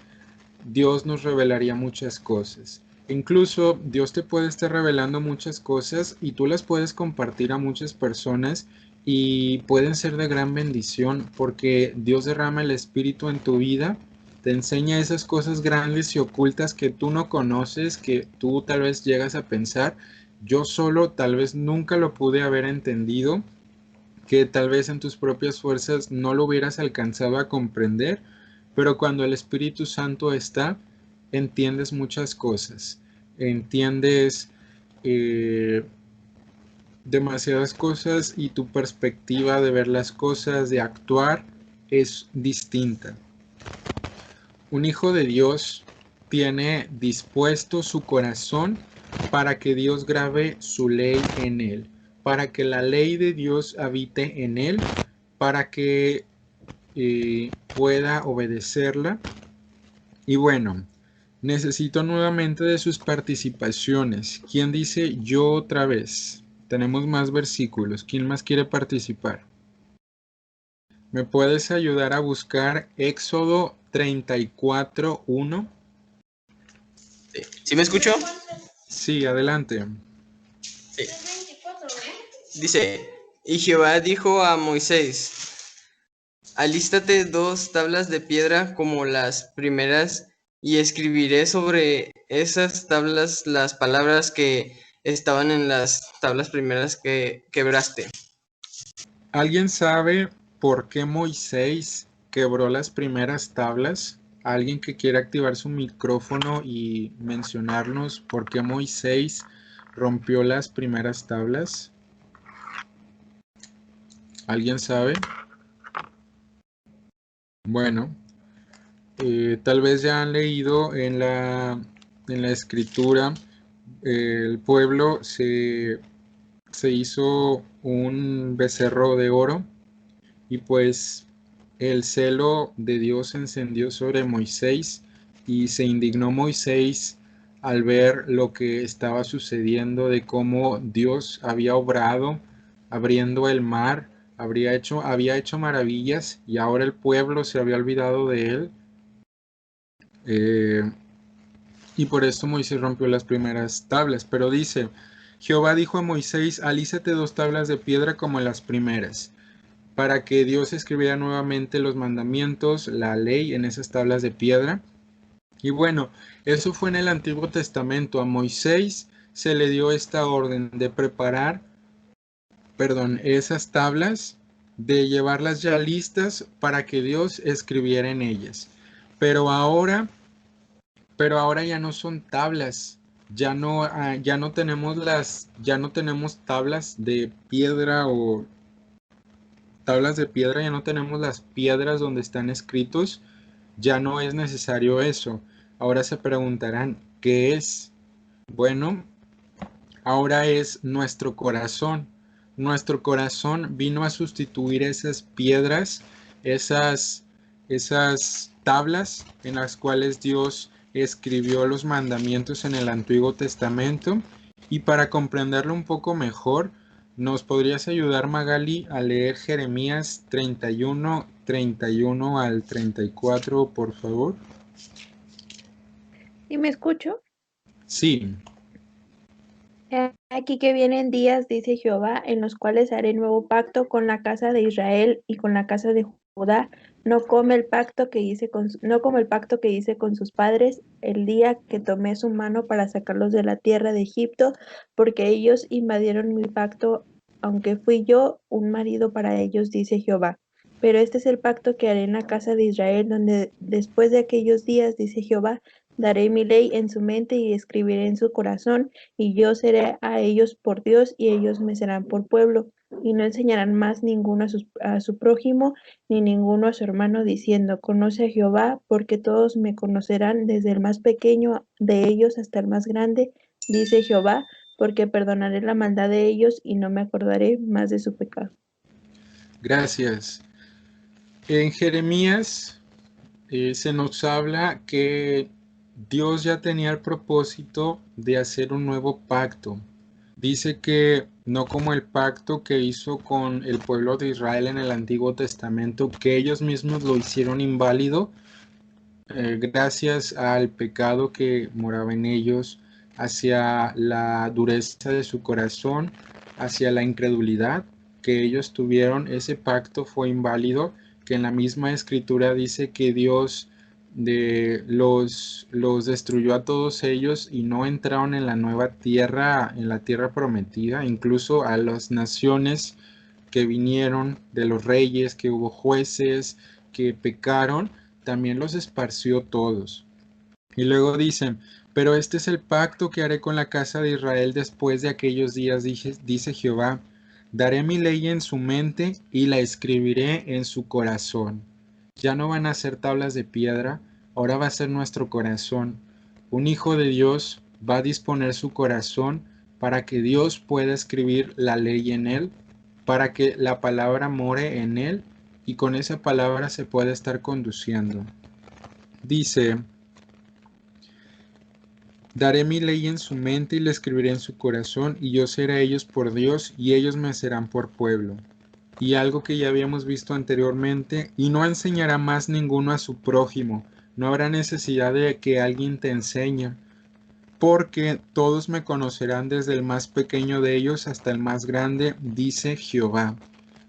Dios nos revelaría muchas cosas. Incluso Dios te puede estar revelando muchas cosas y tú las puedes compartir a muchas personas y pueden ser de gran bendición porque Dios derrama el Espíritu en tu vida, te enseña esas cosas grandes y ocultas que tú no conoces, que tú tal vez llegas a pensar, yo solo tal vez nunca lo pude haber entendido, que tal vez en tus propias fuerzas no lo hubieras alcanzado a comprender, pero cuando el Espíritu Santo está, entiendes muchas cosas, entiendes demasiadas cosas y tu perspectiva de ver las cosas, de actuar, es distinta. Un hijo de Dios tiene dispuesto su corazón para que Dios grabe su ley en él, para que la ley de Dios habite en él, para que pueda obedecerla. Y bueno, necesito nuevamente de sus participaciones. ¿Quién dice yo otra vez? Tenemos más versículos. ¿Quién más quiere participar? ¿Me puedes ayudar a buscar Éxodo 34:1? Sí. ¿Sí me escucho? Sí, adelante. Sí. Dice, y Jehová dijo a Moisés, alístate 2 tablas de piedra como las primeras, y escribiré sobre esas tablas las palabras que estaban en las tablas primeras que quebraste. ¿Alguien sabe por qué Moisés quebró las primeras tablas? ¿Alguien que quiera activar su micrófono y mencionarnos por qué Moisés rompió las primeras tablas? ¿Alguien sabe? Bueno, tal vez ya han leído en la escritura, el pueblo se hizo un becerro de oro y pues el celo de Dios se encendió sobre Moisés y se indignó Moisés al ver lo que estaba sucediendo, de cómo Dios había obrado abriendo el mar, había hecho maravillas y ahora el pueblo se había olvidado de él. Eh, y por esto Moisés rompió las primeras tablas. Pero dice, Jehová dijo a Moisés, alízate 2 tablas de piedra como las primeras, para que Dios escribiera nuevamente los mandamientos, la ley en esas tablas de piedra. Y bueno, eso fue en el Antiguo Testamento. A Moisés se le dio esta orden de preparar, esas tablas, de llevarlas ya listas para que Dios escribiera en ellas. Pero ahora pero ahora ya no son tablas, ya no tenemos tablas de piedra o tablas de piedra, ya no tenemos las piedras donde están escritos, ya no es necesario eso. Ahora se preguntarán, ¿qué es? Bueno, ahora es nuestro corazón. Nuestro corazón vino a sustituir esas piedras, esas, esas tablas en las cuales Dios escribió los mandamientos en el Antiguo Testamento. Y para comprenderlo un poco mejor, ¿nos podrías ayudar, Magali, a leer Jeremías 31 al 34, por favor? ¿Sí me escucho? Sí. Aquí que vienen días, dice Jehová, en los cuales haré nuevo pacto con la casa de Israel y con la casa de Judá, no como el pacto que hice con sus padres el día que tomé su mano para sacarlos de la tierra de Egipto, porque ellos invadieron mi pacto, aunque fui yo un marido para ellos, dice Jehová. Pero este es el pacto que haré en la casa de Israel, donde después de aquellos días, dice Jehová, daré mi ley en su mente y escribiré en su corazón, y yo seré a ellos por Dios y ellos me serán por pueblo, y no enseñarán más ninguno a su prójimo, ni ninguno a su hermano, diciendo, conoce a Jehová, porque todos me conocerán, desde el más pequeño de ellos hasta el más grande, dice Jehová, porque perdonaré la maldad de ellos y no me acordaré más de su pecado. Gracias. En Jeremías se nos habla que Dios ya tenía el propósito de hacer un nuevo pacto. Dice que no como el pacto que hizo con el pueblo de Israel en el Antiguo Testamento, que ellos mismos lo hicieron inválido, gracias al pecado que moraba en ellos, hacia la dureza de su corazón, hacia la incredulidad que ellos tuvieron. Ese pacto fue inválido, que en la misma escritura dice que Dios los destruyó a todos ellos y no entraron en la nueva tierra, en la tierra prometida, incluso a las naciones que vinieron, de los reyes, que hubo jueces, que pecaron, también los esparció todos. Y luego dicen, pero este es el pacto que haré con la casa de Israel después de aquellos días, dice Jehová, daré mi ley en su mente y la escribiré en su corazón. Ya no van a ser tablas de piedra, ahora va a ser nuestro corazón. Un hijo de Dios va a disponer su corazón para que Dios pueda escribir la ley en él, para que la palabra more en él y con esa palabra se pueda estar conduciendo. Dice, daré mi ley en su mente y la escribiré en su corazón, y yo seré a ellos por Dios, y ellos me serán por pueblo. Y algo que ya habíamos visto anteriormente, y no enseñará más ninguno a su prójimo. No habrá necesidad de que alguien te enseñe, porque todos me conocerán desde el más pequeño de ellos hasta el más grande, dice Jehová.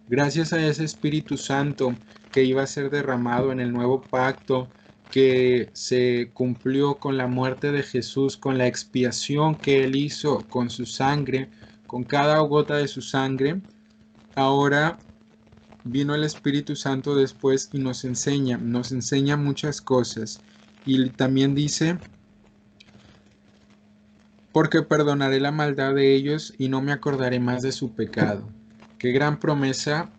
Gracias a ese Espíritu Santo que iba a ser derramado en el nuevo pacto, que se cumplió con la muerte de Jesús, con la expiación que Él hizo con su sangre, con cada gota de su sangre, ahora vino el Espíritu Santo después y nos enseña muchas cosas. Y también dice, porque perdonaré la maldad de ellos y no me acordaré más de su pecado. Qué gran promesa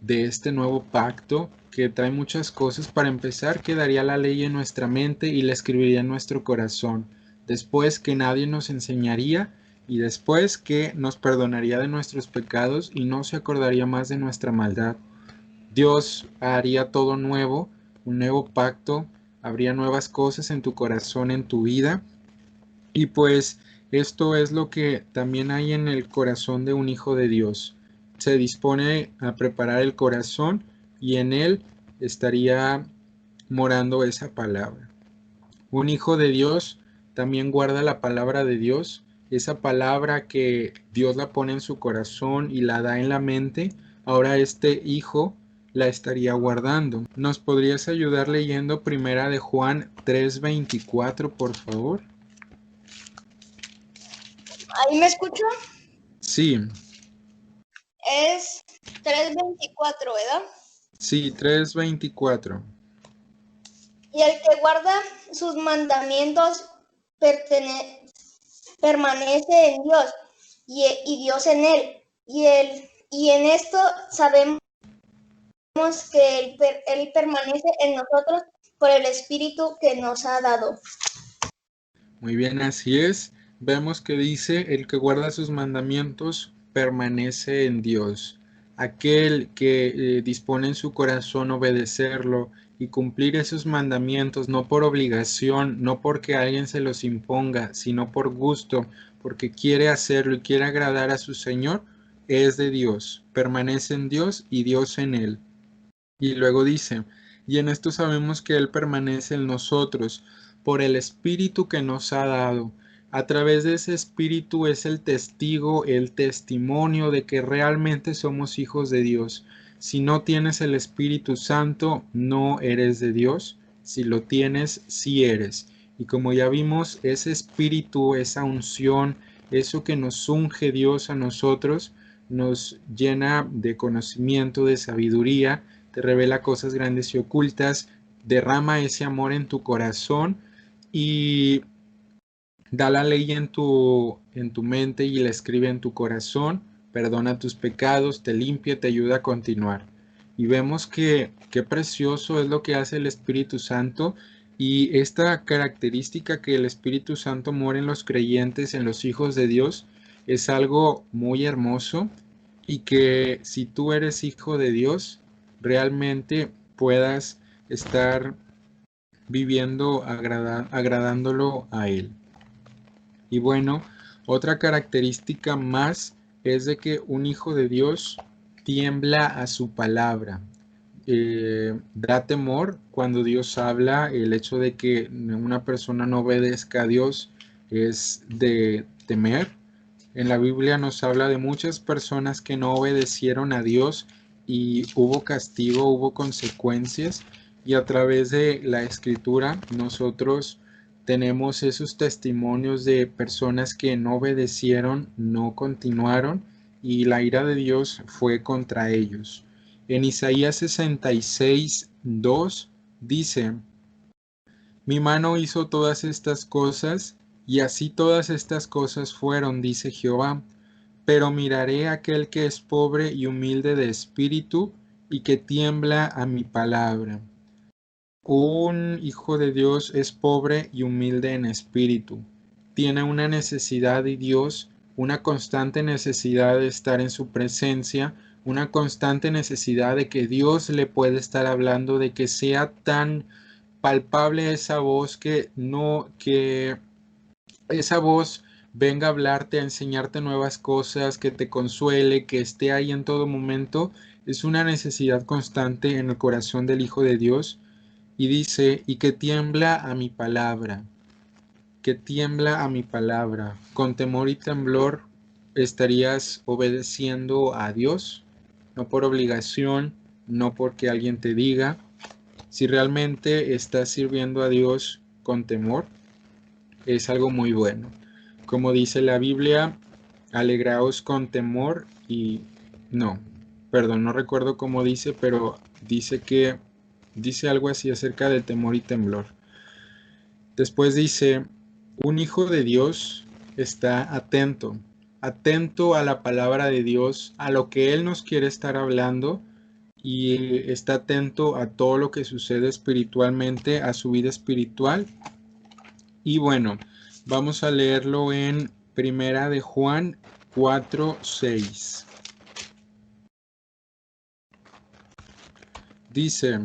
de este nuevo pacto, que trae muchas cosas. Para empezar, quedaría la ley en nuestra mente y la escribiría en nuestro corazón. Después, que nadie nos enseñaría, y después que nos perdonaría de nuestros pecados y no se acordaría más de nuestra maldad. Dios haría todo nuevo, un nuevo pacto, habría nuevas cosas en tu corazón, en tu vida. Y pues esto es lo que también hay en el corazón de un hijo de Dios. Se dispone a preparar el corazón y en él estaría morando esa palabra. Un hijo de Dios también guarda la palabra de Dios, esa palabra que Dios la pone en su corazón y la da en la mente. Ahora este hijo la estaría guardando. ¿Nos podrías ayudar leyendo primera de Juan 3:24, por favor? ¿Ahí me escucho? Sí, Es 3:24, ¿verdad? sí, 3:24. Y el que guarda sus mandamientos permanece en Dios y Dios en él. Y en esto sabemos que él permanece en nosotros por el Espíritu que nos ha dado. Muy bien, así es. Vemos que dice, el que guarda sus mandamientos permanece en Dios. Aquel que dispone en su corazón obedecerlo y cumplir esos mandamientos, no por obligación, no porque alguien se los imponga, sino por gusto, porque quiere hacerlo y quiere agradar a su Señor, es de Dios. Permanece en Dios y Dios en él. Y luego dice, y en esto sabemos que Él permanece en nosotros por el Espíritu que nos ha dado. A través de ese Espíritu es el testigo, el testimonio de que realmente somos hijos de Dios. Si no tienes el Espíritu Santo, no eres de Dios. Si lo tienes, sí eres. Y como ya vimos, ese Espíritu, esa unción, eso que nos unge Dios a nosotros, nos llena de conocimiento, de sabiduría, te revela cosas grandes y ocultas, derrama ese amor en tu corazón y da la ley en tu mente y la escribe en tu corazón, perdona tus pecados, te limpia, te ayuda a continuar. Y vemos que qué precioso es lo que hace el Espíritu Santo, y esta característica que el Espíritu Santo mora en los creyentes, en los hijos de Dios, es algo muy hermoso, y que si tú eres hijo de Dios, realmente puedas estar viviendo agradándolo a Él. Y bueno, otra característica más es de que un hijo de Dios tiembla a su palabra. Da temor cuando Dios habla. El hecho de que una persona no obedezca a Dios es de temer. En la Biblia nos habla de muchas personas que no obedecieron a Dios y hubo castigo, hubo consecuencias, y a través de la escritura nosotros tenemos esos testimonios de personas que no obedecieron, no continuaron, y la ira de Dios fue contra ellos. En Isaías 66:2 dice, mi mano hizo todas estas cosas, y así todas estas cosas fueron, dice Jehová. Pero miraré a aquel que es pobre y humilde de espíritu, y que tiembla a mi palabra. Un hijo de Dios es pobre y humilde en espíritu. Tiene una necesidad de Dios, una constante necesidad de estar en su presencia, una constante necesidad de que Dios le pueda estar hablando, de que sea tan palpable esa voz, que esa voz venga a hablarte, a enseñarte nuevas cosas, que te consuele, que esté ahí en todo momento. Es una necesidad constante en el corazón del Hijo de Dios y dice, y que tiembla a mi palabra, que tiembla a mi palabra. Con temor y temblor estarías obedeciendo a Dios, no por obligación, no porque alguien te diga. Si realmente estás sirviendo a Dios con temor, es algo muy bueno. Como dice la Biblia, alegraos con temor y no, perdón, no recuerdo cómo dice, pero dice algo así acerca del temor y temblor. Después dice, un hijo de Dios está atento, atento a la palabra de Dios, a lo que Él nos quiere estar hablando y está atento a todo lo que sucede espiritualmente, a su vida espiritual. Y bueno, vamos a leerlo en Primera de Juan 4:6. Dice,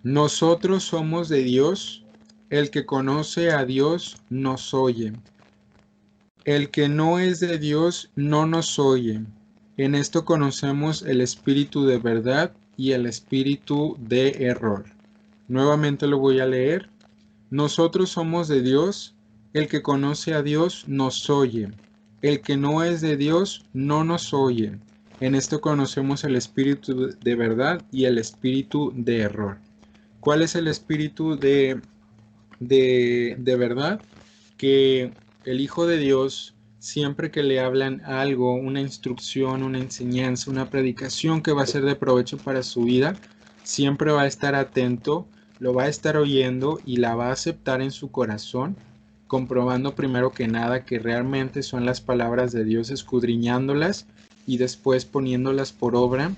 nosotros somos de Dios, el que conoce a Dios nos oye. El que no es de Dios no nos oye. En esto conocemos el espíritu de verdad y el espíritu de error. Nuevamente lo voy a leer. Nosotros somos de Dios, el que conoce a Dios nos oye. El que no es de Dios no nos oye. En esto conocemos el espíritu de verdad y el espíritu de error. ¿Cuál es el espíritu de verdad? Que el Hijo de Dios, siempre que le hablan algo, una instrucción, una enseñanza, una predicación que va a ser de provecho para su vida, siempre va a estar atento, lo va a estar oyendo y la va a aceptar en su corazón, comprobando primero que nada que realmente son las palabras de Dios, escudriñándolas y después poniéndolas por obra.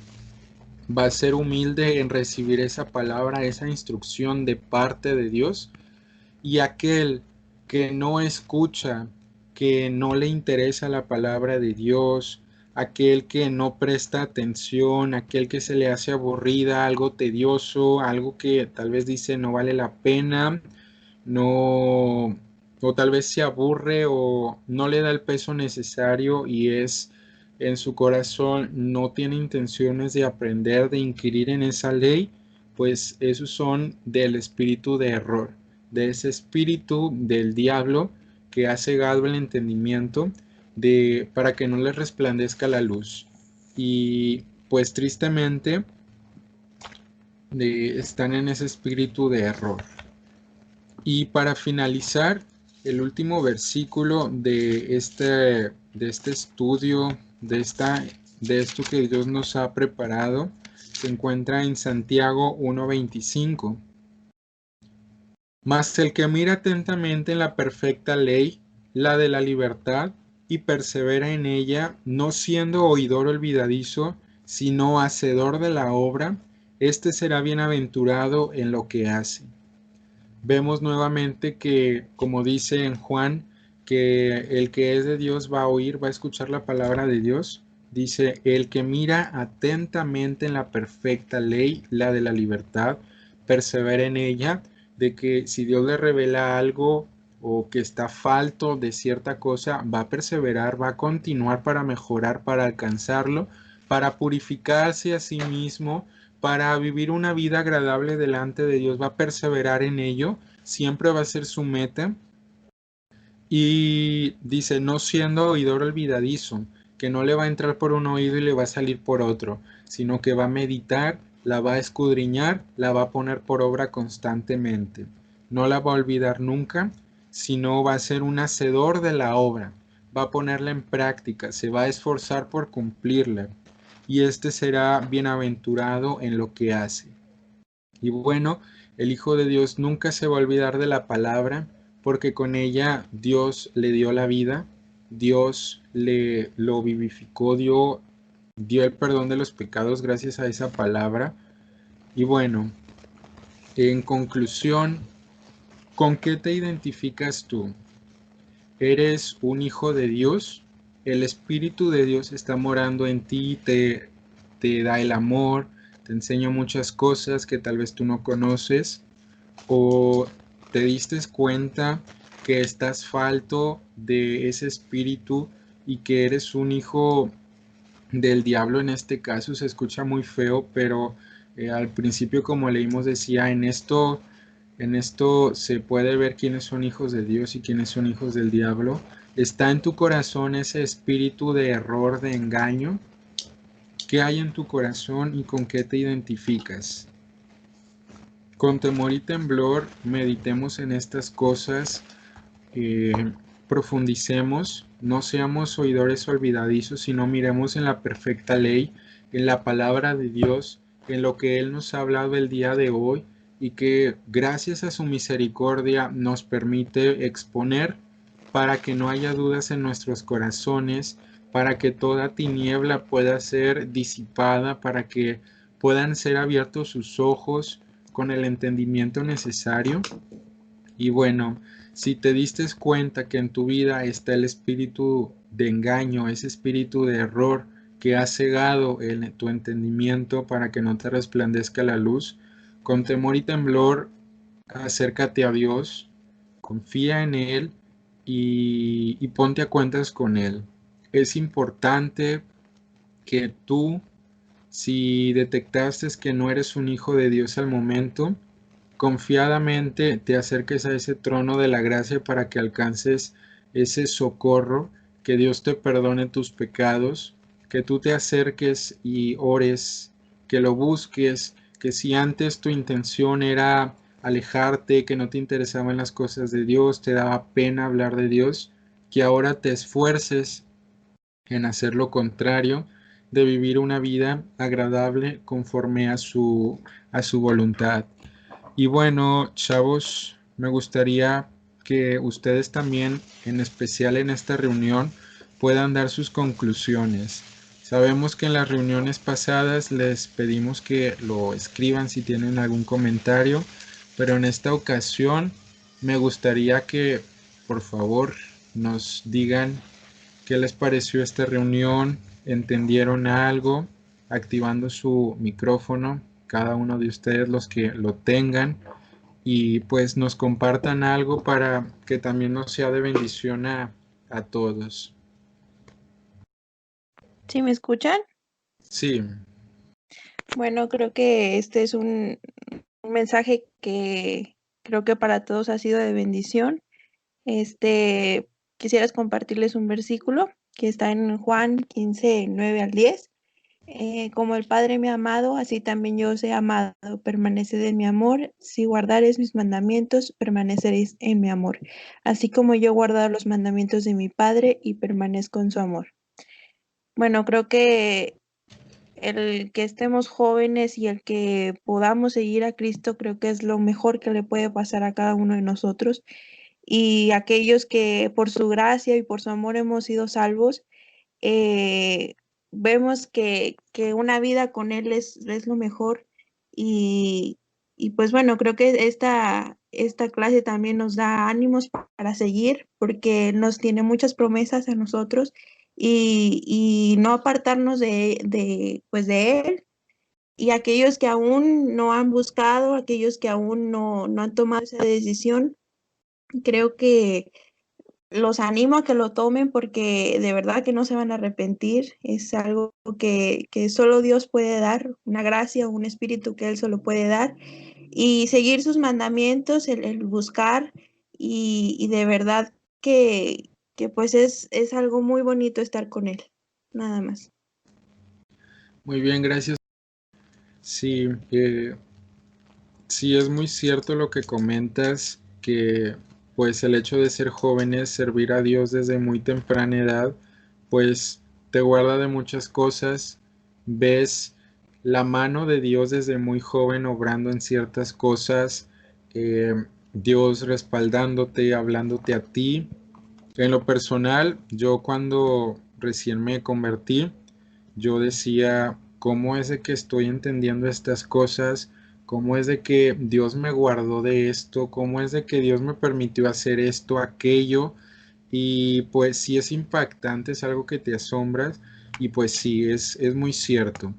Va a ser humilde en recibir esa palabra, esa instrucción de parte de Dios. Y aquel que no escucha, que no le interesa la palabra de Dios, aquel que no presta atención, aquel que se le hace aburrida, algo tedioso, algo que tal vez dice no vale la pena, no, o tal vez se aburre o no le da el peso necesario y es en su corazón no tiene intenciones de aprender, de inquirir en esa ley, pues esos son del espíritu de error, de ese espíritu del diablo que ha cegado el entendimiento para que no les resplandezca la luz. Y pues tristemente están en ese espíritu de error. Y para finalizar, el último versículo de este estudio, de esto que Dios nos ha preparado, se encuentra en Santiago 1:25. Mas el que mira atentamente en la perfecta ley, la de la libertad, y persevera en ella, no siendo oidor olvidadizo, sino hacedor de la obra, éste será bienaventurado en lo que hace. Vemos nuevamente que, como dice en Juan, que el que es de Dios va a oír, va a escuchar la palabra de Dios. Dice, el que mira atentamente en la perfecta ley, la de la libertad, persevera en ella, de que si Dios le revela algo o que está falto de cierta cosa, va a perseverar, va a continuar para mejorar, para alcanzarlo, para purificarse a sí mismo, para vivir una vida agradable delante de Dios, va a perseverar en ello, siempre va a ser su meta. Y dice, no siendo oidor olvidadizo, que no le va a entrar por un oído y le va a salir por otro, sino que va a meditar, la va a escudriñar, la va a poner por obra constantemente. No la va a olvidar nunca, sino va a ser un hacedor de la obra, va a ponerla en práctica, se va a esforzar por cumplirla, y este será bienaventurado en lo que hace. Y bueno, el Hijo de Dios nunca se va a olvidar de la palabra, porque con ella Dios le dio la vida, Dios lo vivificó, dio el perdón de los pecados gracias a esa palabra. Y bueno, en conclusión, ¿con qué te identificas tú? ¿Eres un hijo de Dios? El Espíritu de Dios está morando en ti, te da el amor, te enseña muchas cosas que tal vez tú no conoces, o te diste cuenta que estás falto de ese espíritu y que eres un hijo del diablo en este caso. Se escucha muy feo, pero al principio, como leímos, decía, en esto se puede ver quiénes son hijos de Dios y quiénes son hijos del diablo. ¿Está en tu corazón ese espíritu de error, de engaño? ¿Qué hay en tu corazón y con qué te identificas? Con temor y temblor meditemos en estas cosas, eh, profundicemos, no seamos oidores olvidadizos, sino miremos en la perfecta ley, en la palabra de Dios, en lo que Él nos ha hablado el día de hoy y que gracias a su misericordia nos permite exponer para que no haya dudas en nuestros corazones, para que toda tiniebla pueda ser disipada, para que puedan ser abiertos sus ojos con el entendimiento necesario. Y bueno, si te diste cuenta que en tu vida está el espíritu de engaño, ese espíritu de error que ha cegado tu entendimiento para que no te resplandezca la luz, con temor y temblor acércate a Dios, confía en Él y ponte a cuentas con Él. Es importante que tú, si detectaste que no eres un hijo de Dios al momento, confiadamente te acerques a ese trono de la gracia para que alcances ese socorro, que Dios te perdone tus pecados, que tú te acerques y ores, que lo busques, que si antes tu intención era alejarte, que no te interesaban las cosas de Dios, te daba pena hablar de Dios, que ahora te esfuerces en hacer lo contrario, de vivir una vida agradable conforme a su voluntad. Y bueno, chavos, me gustaría que ustedes también, en especial en esta reunión, puedan dar sus conclusiones. Sabemos que en las reuniones pasadas les pedimos que lo escriban si tienen algún comentario, pero en esta ocasión me gustaría que, por favor, nos digan qué les pareció esta reunión, entendieron algo, activando su micrófono, cada uno de ustedes los que lo tengan, y pues nos compartan algo para que también nos sea de bendición a todos. ¿Sí me escuchan? Sí, Bueno, creo que este es un mensaje que creo que para todos ha sido de bendición. Quisieras compartirles un versículo que está en Juan 15:9 al 10. Como el Padre me ha amado, así también yo os he amado. Permaneced en mi amor. Si guardareis mis mandamientos, permaneceréis en mi amor. Así como yo he guardado los mandamientos de mi Padre y permanezco en su amor. Bueno, creo que el que estemos jóvenes y el que podamos seguir a Cristo, creo que es lo mejor que le puede pasar a cada uno de nosotros. Y aquellos que por su gracia y por su amor hemos sido salvos, eh, vemos que una vida con Él es lo mejor. Y, y pues bueno, creo que esta clase también nos da ánimos para seguir, porque nos tiene muchas promesas a nosotros y no apartarnos pues de Él. Y aquellos que aún no han buscado, aquellos que aún no han tomado esa decisión, creo que los animo a que lo tomen porque de verdad que no se van a arrepentir. Es algo que solo Dios puede dar, una gracia, un espíritu que Él solo puede dar. Y seguir sus mandamientos, el buscar y de verdad que pues es algo muy bonito estar con Él. Nada más. muy bien, gracias. Sí, sí es muy cierto lo que comentas, que pues el hecho de ser jóvenes, servir a Dios desde muy temprana edad, pues te guarda de muchas cosas, ves la mano de Dios desde muy joven obrando en ciertas cosas, Dios respaldándote, hablándote a ti. En lo personal, yo cuando recién me convertí, yo decía, ¿cómo es de que estoy entendiendo estas cosas? ¿Cómo es de que Dios me guardó de esto? ¿Cómo es de que Dios me permitió hacer esto, aquello? Y pues sí es impactante, es algo que te asombras y pues sí, es muy cierto.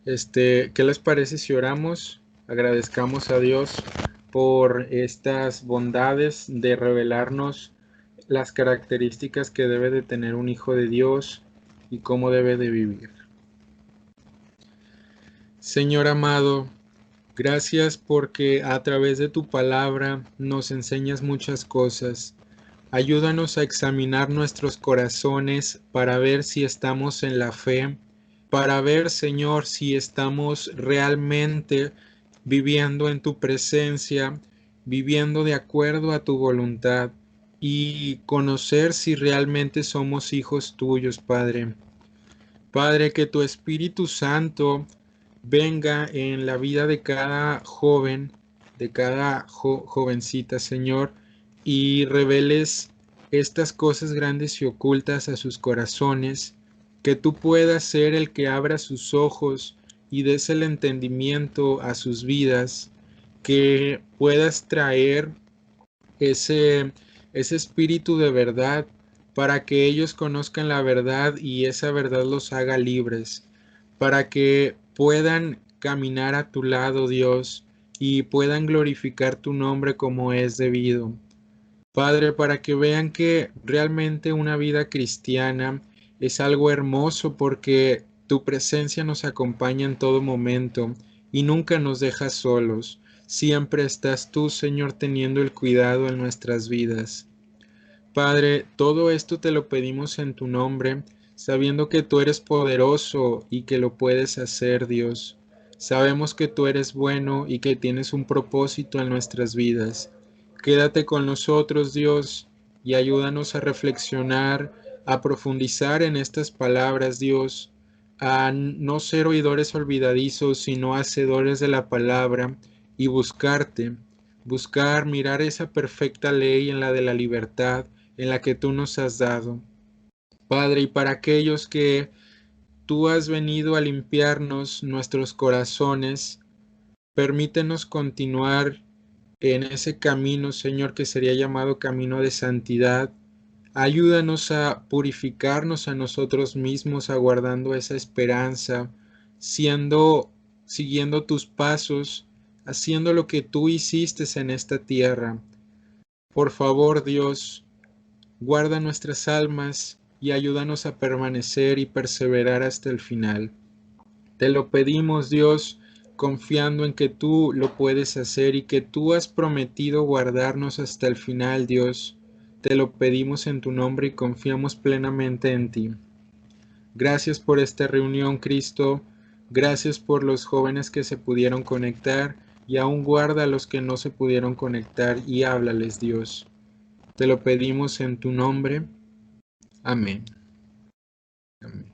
¿Qué les parece si oramos? Agradezcamos a Dios por estas bondades de revelarnos las características que debe de tener un hijo de Dios, y cómo debe de vivir. Señor amado, gracias porque a través de tu palabra nos enseñas muchas cosas. Ayúdanos a examinar nuestros corazones para ver si estamos en la fe, para ver, Señor, si estamos realmente viviendo en tu presencia, viviendo de acuerdo a tu voluntad y conocer si realmente somos hijos tuyos, Padre. Padre, que tu Espíritu Santo venga en la vida de cada joven, de cada jovencita, Señor, y reveles estas cosas grandes y ocultas a sus corazones, que tú puedas ser el que abra sus ojos y des el entendimiento a sus vidas, que puedas traer ese espíritu de verdad para que ellos conozcan la verdad y esa verdad los haga libres, para que puedan caminar a tu lado, Dios, y puedan glorificar tu nombre como es debido. Padre, para que vean que realmente una vida cristiana es algo hermoso porque tu presencia nos acompaña en todo momento y nunca nos dejas solos. Siempre estás tú, Señor, teniendo el cuidado en nuestras vidas. Padre, todo esto te lo pedimos en tu nombre, sabiendo que tú eres poderoso y que lo puedes hacer, Dios. Sabemos que tú eres bueno y que tienes un propósito en nuestras vidas. Quédate con nosotros, Dios, y ayúdanos a reflexionar, a profundizar en estas palabras, Dios, a no ser oidores olvidadizos, sino hacedores de la palabra y buscarte, buscar, mirar esa perfecta ley en la de la libertad, en la que tú nos has dado. Padre, y para aquellos que tú has venido a limpiarnos nuestros corazones, permítenos continuar en ese camino, Señor, que sería llamado camino de santidad. Ayúdanos a purificarnos a nosotros mismos, aguardando esa esperanza, siguiendo tus pasos, haciendo lo que tú hiciste en esta tierra. Por favor, Dios, guarda nuestras almas y ayúdanos a permanecer y perseverar hasta el final. Te lo pedimos, Dios, confiando en que tú lo puedes hacer y que tú has prometido guardarnos hasta el final, Dios. Te lo pedimos en tu nombre y confiamos plenamente en ti. Gracias por esta reunión, Cristo. Gracias por los jóvenes que se pudieron conectar y aún guarda a los que no se pudieron conectar y háblales, Dios. Te lo pedimos en tu nombre. Amén. Amén.